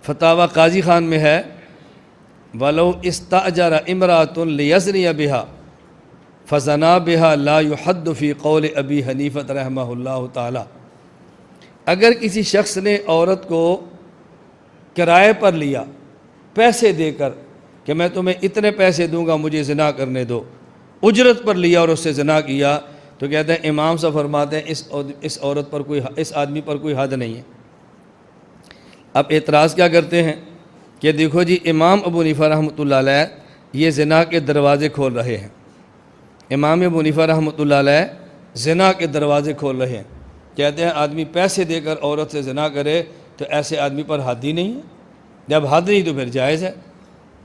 فتاوی قاضی خان میں ہے، وَلَوْ اسْتَأْجَرَ امْرَأَةٌ لِيَزْنِيَ بِهَا فَزَنَا بِهَا لَا يُحَدُّ فِي قَوْلِ ابی حنیفہ رحمہ اللہ تعالی۔ اگر کسی شخص نے عورت کو کرائے پر لیا، پیسے دے کر کہ میں تمہیں اتنے پیسے دوں گا مجھے زنا کرنے دو، اجرت پر لیا اور اس سے زنا کیا، تو کہتے ہیں امام صاحب فرماتے ہیں اس عورت پر اس آدمی پر کوئی حد نہیں ہے۔ اب اعتراض کیا کرتے ہیں کہ دیکھو جی امام ابو حنیفہ رحمۃ اللہ علیہ یہ زنا کے دروازے کھول رہے ہیں، امام ابو حنیفہ رحمۃ اللہ علیہ زنا کے دروازے کھول رہے ہیں، کہتے ہیں آدمی پیسے دے کر عورت سے زنا کرے تو ایسے آدمی پر حد ہی نہیں ہے، جب حد نہیں تو پھر جائز ہے۔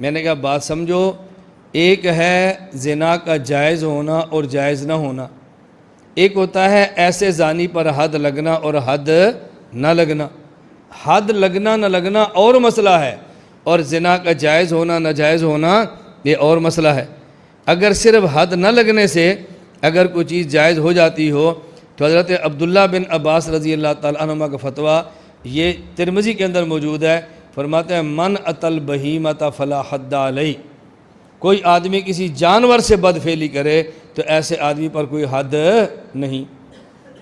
میں نے کہا بات سمجھو، ایک ہے زنا کا جائز ہونا اور جائز نہ ہونا، ایک ہوتا ہے ایسے زانی پر حد لگنا اور حد نہ لگنا۔ حد لگنا نہ لگنا اور مسئلہ ہے، اور زنا کا جائز ہونا ناجائز ہونا یہ اور مسئلہ ہے۔ اگر صرف حد نہ لگنے سے اگر کوئی چیز جائز ہو جاتی ہو تو حضرت عبداللہ بن عباس رضی اللہ تعالیٰ عنہما کا فتویٰ یہ ترمذی کے اندر موجود ہے، فرماتے ہیں من اتل بہیمۃ فلا حد علیہ، کوئی آدمی کسی جانور سے بدفعلی کرے تو ایسے آدمی پر کوئی حد نہیں۔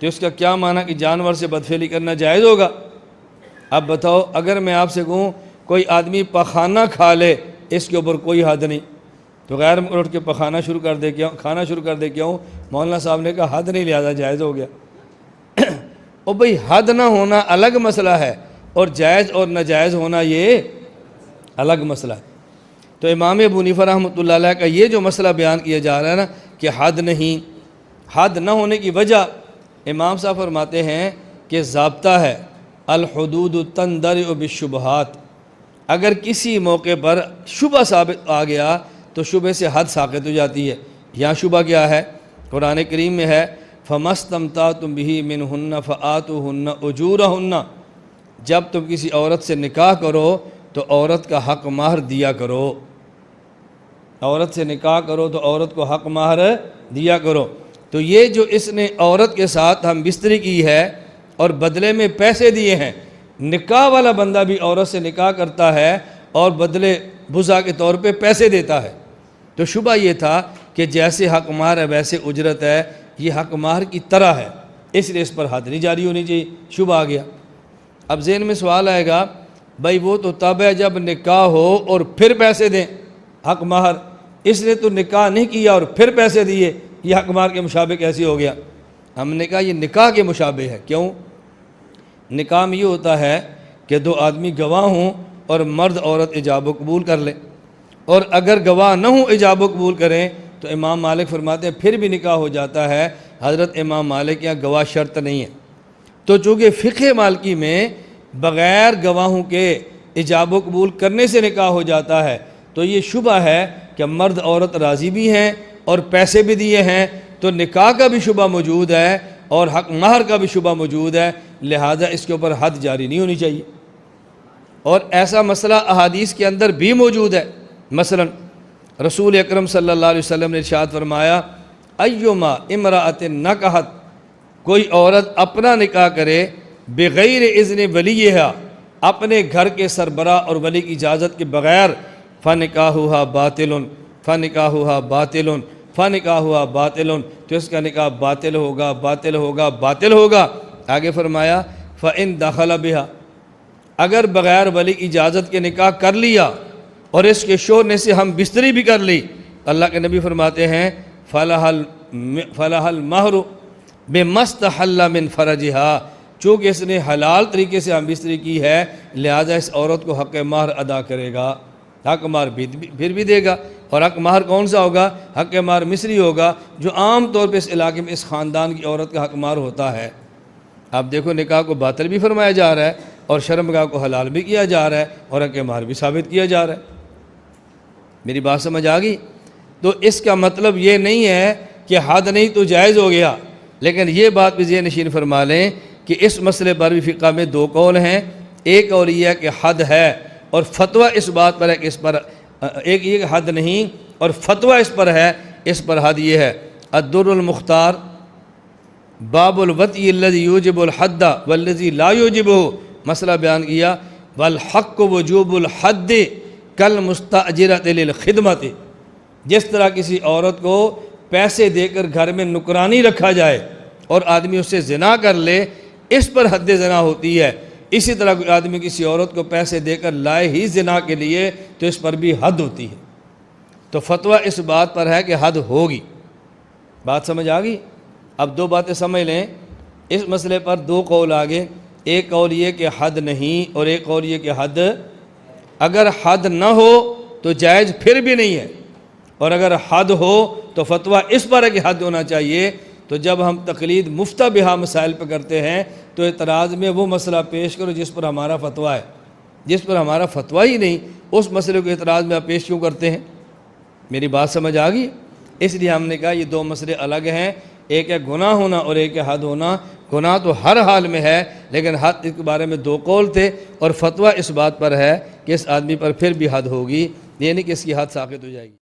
تو اس کا کیا معنی کہ جانور سے بدفعلی کرنا جائز ہوگا؟ اب بتاؤ اگر میں آپ سے کہوں کوئی آدمی پخانہ کھا لے اس کے اوپر کوئی حد نہیں، تو غیر اٹھ کے پخانہ شروع کر دے کیوں، کھانا شروع کر دے کیوں؟ مولانا صاحب نے کہا حد نہیں لہذا جائز ہو گیا۔ اور بھئی حد نہ ہونا الگ مسئلہ ہے اور جائز اور ناجائز ہونا یہ الگ مسئلہ ہے۔ تو امام ابو حنیفہ رحمۃ اللہ علیہ کا یہ جو مسئلہ بیان کیا جا رہا ہے نا کہ حد نہیں، حد نہ ہونے کی وجہ امام صاحب فرماتے ہیں کہ ضابطہ ہے الحدود تندرع بالشبہات، اگر کسی موقع پر شبہ ثابت آ گیا تو شبہ سے حد ساقط ہو جاتی ہے۔ یہاں شبہ کیا ہے؟ قرآن کریم میں ہے فَمَسْتَمْتَعْتُمْ بِهِ مِنْهُنَّ فَآتُوهُنَّ أُجُورَهُنَّ، جب تم کسی عورت سے نکاح کرو تو عورت کا حق مہر دیا کرو، عورت سے نکاح کرو تو عورت کو حق مہر دیا کرو۔ تو یہ جو اس نے عورت کے ساتھ ہم بستری کی ہے اور بدلے میں پیسے دیے ہیں، نکاح والا بندہ بھی عورت سے نکاح کرتا ہے اور بدلے بزا کے طور پہ پیسے دیتا ہے، تو شبہ یہ تھا کہ جیسے حق مہر ہے ویسے اجرت ہے، یہ حق مہر کی طرح ہے، اس لیے اس پر حد نہیں جاری ہونی چاہیے، شبہ آ گیا۔ اب ذہن میں سوال آئے گا بھائی وہ تو تب ہے جب نکاح ہو اور پھر پیسے دیں حق مہر، اس نے تو نکاح نہیں کیا اور پھر پیسے دیے، یہ حق مہر کے مشابہ کیسے ہو گیا؟ ہم نے کہا یہ نکاح کے مشابہ ہے۔ کیوں؟ نکاح میں یہ ہوتا ہے کہ دو آدمی گواہ ہوں اور مرد عورت ایجاب و قبول کر لیں، اور اگر گواہ نہ ہوں ایجاب و قبول کریں تو امام مالک فرماتے ہیں پھر بھی نکاح ہو جاتا ہے۔ حضرت امام مالک یہاں گواہ شرط نہیں ہے، تو چونکہ فقہ مالکی میں بغیر گواہوں کے ایجاب و قبول کرنے سے نکاح ہو جاتا ہے، تو یہ شبہ ہے کہ مرد عورت راضی بھی ہیں اور پیسے بھی دیے ہیں، تو نکاح کا بھی شبہ موجود ہے اور حق مہر کا بھی شبہ موجود ہے، لہذا اس کے اوپر حد جاری نہیں ہونی چاہیے۔ اور ایسا مسئلہ احادیث کے اندر بھی موجود ہے، مثلا رسول اکرم صلی اللہ علیہ وسلم نے ارشاد فرمایا ایما امرأۃ نکحت، کوئی عورت اپنا نکاح کرے بغیر اذن ولیہا، اپنے گھر کے سربراہ اور ولی کی اجازت کے بغیر، فنکاحھا باطل فنکاحھا باطل فنکاحھا باطل، تو اس کا نکاح باطل ہوگا باطل ہوگا باطل ہوگا۔ آگے فرمایا فإن دخل بها، اگر بغیر ولی کی اجازت کے نکاح کر لیا اور اس کے شوہر نے سے ہم بستری بھی کر لی، اللہ کے نبی فرماتے ہیں فلہ المہر بما استحل من فرجہا، چونکہ اس نے حلال طریقے سے ہم بستری کی ہے لہذا اس عورت کو حق مہر ادا کرے گا، حق مہر پھر بھی دے گا۔ اور حق مہر کون سا ہوگا؟ حق مہر مصری ہوگا، جو عام طور پہ اس علاقے میں اس خاندان کی عورت کا حق مہر ہوتا ہے۔ اب دیکھو نکاح کو باطل بھی فرمایا جا رہا ہے اور شرمگاہ کو حلال بھی کیا جا رہا ہے اور حق مہر بھی ثابت کیا جا رہا ہے۔ میری بات سمجھ آ گئی؟ تو اس کا مطلب یہ نہیں ہے کہ حد نہیں تو جائز ہو گیا، لیکن یہ بات بھی ذہن نشین فرما لیں کہ اس مسئلے پر بھی فقہ میں دو قول ہیں، ایک قول یہ ہے کہ حد ہے اور فتویٰ اس بات پر ہے کہ اس پر ایک یہ حد نہیں اور فتویٰ اس پر ہے، اس پر حد یہ ہے۔ الدر المختار باب الوطی الذی یوجب الحد والذی لا یوجبہ، مسئلہ بیان کیا والحق وجوب الحد کالمستأجرۃ للخدمۃ، جس طرح کسی عورت کو پیسے دے کر گھر میں نکرانی رکھا جائے اور آدمی اس سے زنا کر لے، اس پر حد زنا ہوتی ہے، اسی طرح کوئی آدمی کسی عورت کو پیسے دے کر لائے ہی زنا کے لیے تو اس پر بھی حد ہوتی ہے۔ تو فتویٰ اس بات پر ہے کہ حد ہوگی۔ بات سمجھ آ گئی؟ اب دو باتیں سمجھ لیں، اس مسئلے پر دو قول آگے، ایک قول یہ کہ حد نہیں، اور ایک قول یہ کہ حد، اگر حد نہ ہو تو جائز پھر بھی نہیں ہے، اور اگر حد ہو تو فتویٰ اس پر ہے کہ حد ہونا چاہیے۔ تو جب ہم تقلید مفتہ بہا مسائل پہ کرتے ہیں تو اعتراض میں وہ مسئلہ پیش کرو جس پر ہمارا فتویٰ ہے، جس پر ہمارا فتویٰ ہی نہیں اس مسئلے کو اعتراض میں آپ پیش کیوں کرتے ہیں؟ میری بات سمجھ آ گئی؟ اس لیے ہم نے کہا یہ دو مسئلے الگ ہیں، ایک ہے گناہ ہونا اور ایک ہے حد ہونا۔ گناہ تو ہر حال میں ہے، لیکن حد کے بارے میں دو قول تھے، اور فتویٰ اس بات پر ہے کہ اس آدمی پر پھر بھی حد ہوگی، یہ نہیں کہ اس کی حد ساقط ہو جائے گی۔